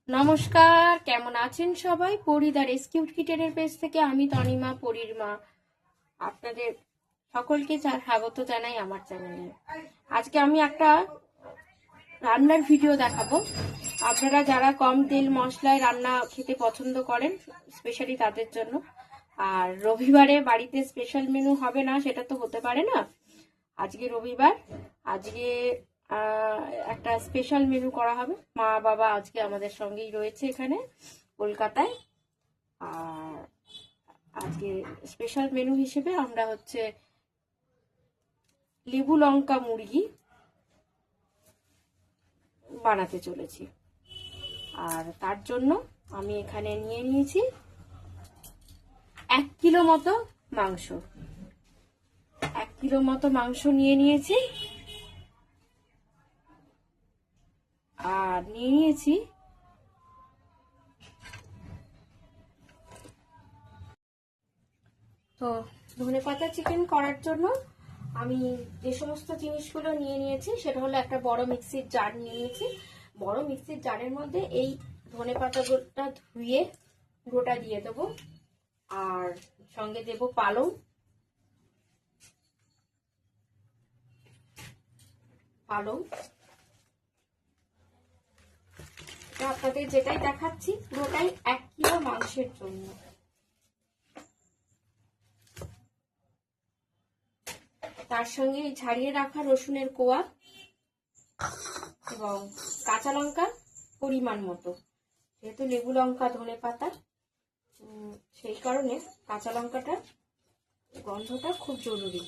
নমস্কার, কেমন আছেন সবাই? পরি দ্য রেস্কিউ কিটেনের পেজ থেকে আমি তনিমা, পরির মা, আপনাদের সকলকে স্বাগত জানাই আমার চ্যানেলে। আজকে আমি একটা রান্নার ভিডিও দেখাবো। আপনারা যারা কম তেল মশলায় রান্না খেতে পছন্দ করেন, স্পেশালি তাদের জন্য। আর রবিবারে বাড়িতে স্পেশাল মেনু হবে না সেটা তো হতে পারে না। আজকে রবিবার, আজকে একটা স্পেশাল মেনু করা হবে। মা বাবা আজকে আমাদের সঙ্গেই রয়েছে এখানে কলকাতায়। আর আজকে স্পেশাল মেনু হিসেবে আমরা হচ্ছে লেবু লঙ্কা মুরগি বানাতে চলেছি। আর তার জন্য আমি এখানে নিয়ে নিয়েছি 1 কিলো মতো মাংস। 1 কিলো মতো মাংস নিয়ে নিয়েছি। আর নিয়ে নিয়েছি তো ধনেপাতা চিকেন করার জন্য আমি যে সমস্ত জিনিসগুলো নিয়ে নিয়েছি সেটা হলো একটা বড় মিক্সির জার নিয়ে নিয়েছি। বড় মিক্সির জারের মধ্যে এই ধনেপাতাটা ধুয়ে পুরোটা দিয়ে দেবো। আর সঙ্গে দেব পালং, আপনাদের যেটাই দেখাচ্ছি পুরোটাই 1 কিলো মাংসের জন্য। তার সঙ্গে ছাড়িয়ে রাখা রসুনের কোয়া এবং কাঁচা লঙ্কা পরিমাণ মতো। যেহেতু লেবু লঙ্কা ধনেপাতা, সেই কারণে কাঁচা লঙ্কাটা গন্ধটা খুব জরুরি।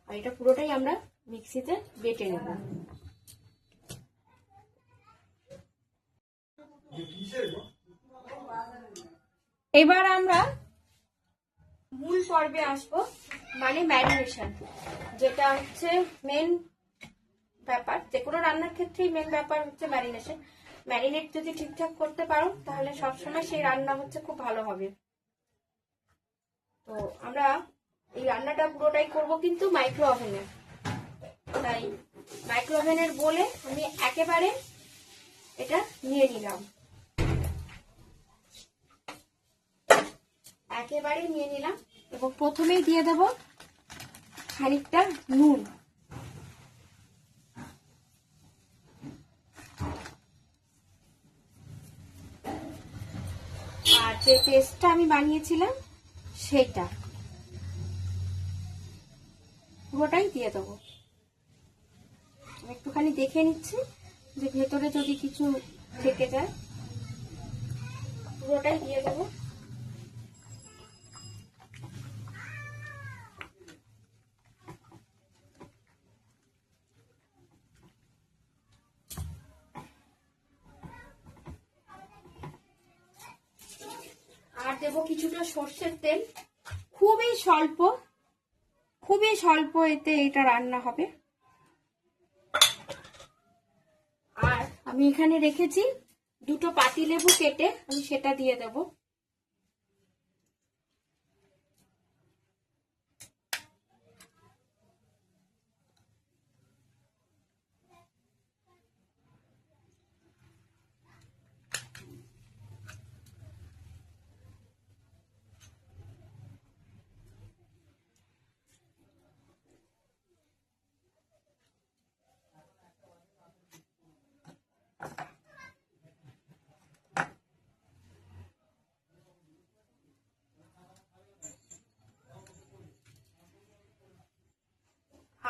আর এটা পুরোটাই আমরা মিক্সিতে বেটে নেব। এবার আমরা মূল পর্বে আসব, মানে ম্যারিনেশন, যেটা হচ্ছে মেন ব্যাপার। যে কোনো রান্নার ক্ষেত্রেই মেন ব্যাপার হচ্ছে ম্যারিনেশন। ম্যারিনেট যদি ঠিকঠাক করতে পারো তাহলে সবসময় সেই রান্না হচ্ছে খুব ভালো হবে। তো আমরা এই রান্নাটা পুরোটাই করব কিন্তু মাইক্রো ওভেনে। তাই মাইক্রো ওভেনের বলে আমি একেবারে এটা নিয়ে নিলাম। এবং প্রথমেই দিয়ে দেব খানিকটা নুন। আর যে পেস্টটা আমি বানিয়েছিলাম সেইটা পুরোটাই দিয়ে দেবো। একটুখানি দেখে নিচ্ছি যে ভেতরে যদি কিছু থেকে যায়, পুরোটাই দিয়ে দেবো। আর দেবো কিছুটা সর্ষের তেল, খুবই স্বল্প এতে এটা রান্না হবে। আর আমি এখানে রেখেছি 2টো পাতিলেবু কেটে, আমি সেটা দিয়ে দেব।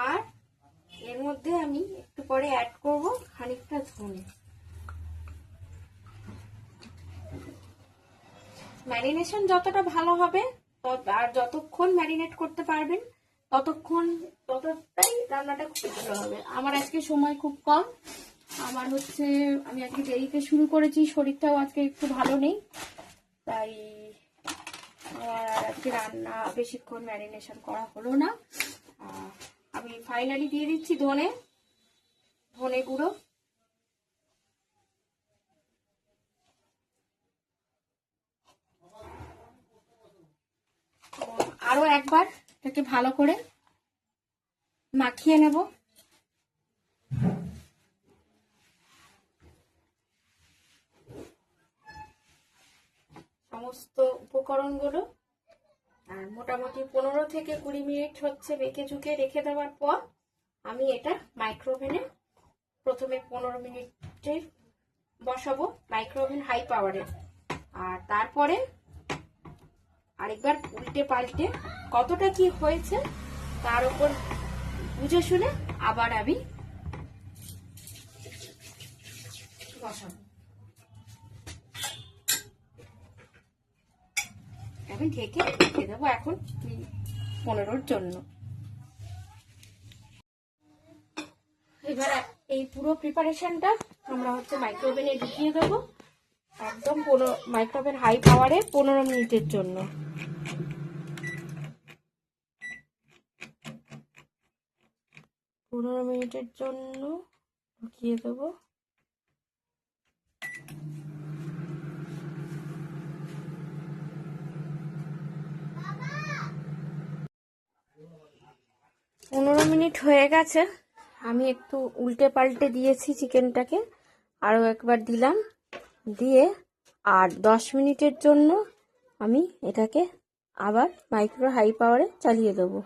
আর এর মধ্যে আমি একটু পরে অ্যাড করব খানিকটা ধনে। ম্যারিনেশন যতটা ভালো হবে আর যতক্ষণ ম্যারিনেট করতে পারবেন ততটাই রান্নাটা খুব ভালো হবে। আমার আজকে সময় খুব কম, আমি আজকে দেরিতে শুরু করেছি, শরীরটাও আজকে একটু ভালো নেই, তাই আমার আজকে রান্না বেশিক্ষণ ম্যারিনেশন করা হলো না। আমি ফাইনালি দিয়ে দিচ্ছি ধনে গুঁড়ো। আরো একবার এটাকে ভালো করে মাখিয়ে নেব। সমস্ত উপকরণগুলো। আর মোটামুটি 15 থেকে 20 মিনিট হচ্ছে বেঁকে ঝুঁকে রেখে দেওয়ার পর আমি এটা মাইক্রোওভেনে প্রথমে 15 মিনিটে বসাবো, মাইক্রোওভেন হাই পাওয়ারে। আর তারপরে আরেকবার উল্টে পাল্টে কতটা কি হয়েছে তার উপর বুঝে শুনে আবার আমি বসাবো। আমি ঢেকে রেখে দেবো এখন 15-র জন্য। এবার এই পুরো প্রিপারেশনটা আমরা হচ্ছে মাইক্রোওভেনে ঢুকিয়ে দেবো একদম মাইক্রোওভেন হাই পাওয়ারে 15 মিনিটের জন্য। ঢুকিয়ে দেবো। 15 মিনিট হয়ে গেছে। আমি একটু উল্টে পাল্টে দিয়েছি চিকেনটাকে, আরও একবার দিলাম, দিয়ে আর 10 মিনিটের জন্য আমি এটাকে আবার মাইক্রো হাই পাওয়ারে চালিয়ে দেবো।